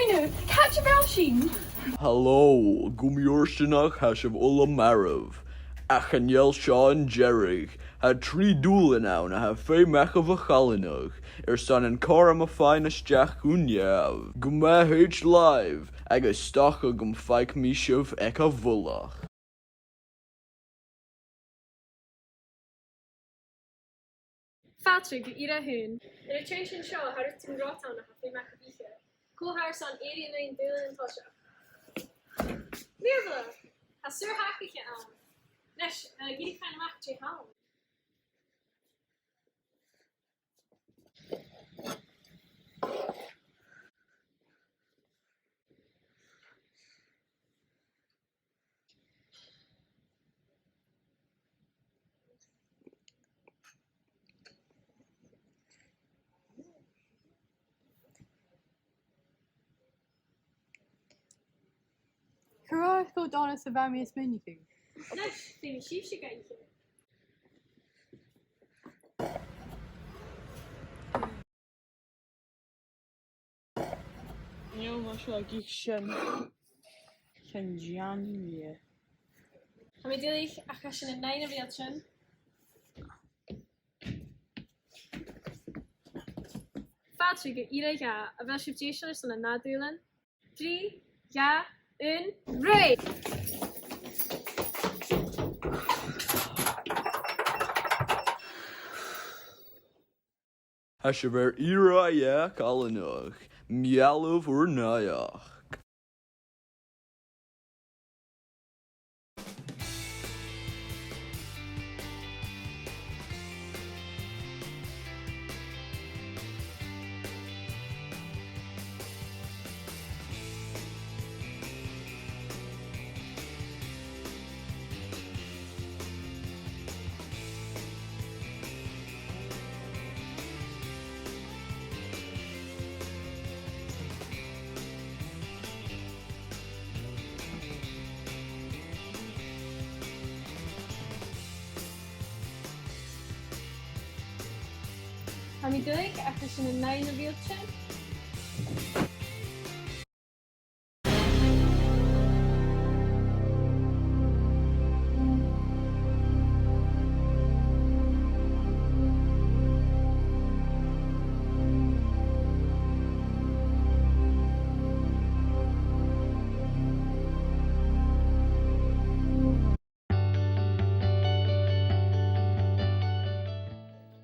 Reinu, catch a belsheen. Hallo, gumjorstenach hashav ulam marav. Achanjel Sean Jerry had 3 doelen aan en had 2 mecha vachalinoch. Staan een karam a finest jack unjav. Guma h live. Aga stacha gum faik mishuv eka vullach. Patrick, ira hun. In a change in show, how did Tim Rotan have we make a biche? Cool hair son 89 Dylan Tosha. Mirvla, a sir happy on. Nesh, giddy kind of match home. Cyrraedd go donna sa bami is miniku. Nesh, maybe she should get you. Jo, maar zo ik geen Gianni. Ga me deel ik, als je een 9 reeltje. Patrick, ira ja, a wel shiftation is dan een nadelen. 3, ja, 1, ray! Hashaver ira yak alinoch. Mialov urnayach. Ga me deel ik, als je een 9 reeltje.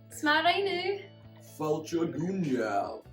Smaar nu. Falcha gunjav.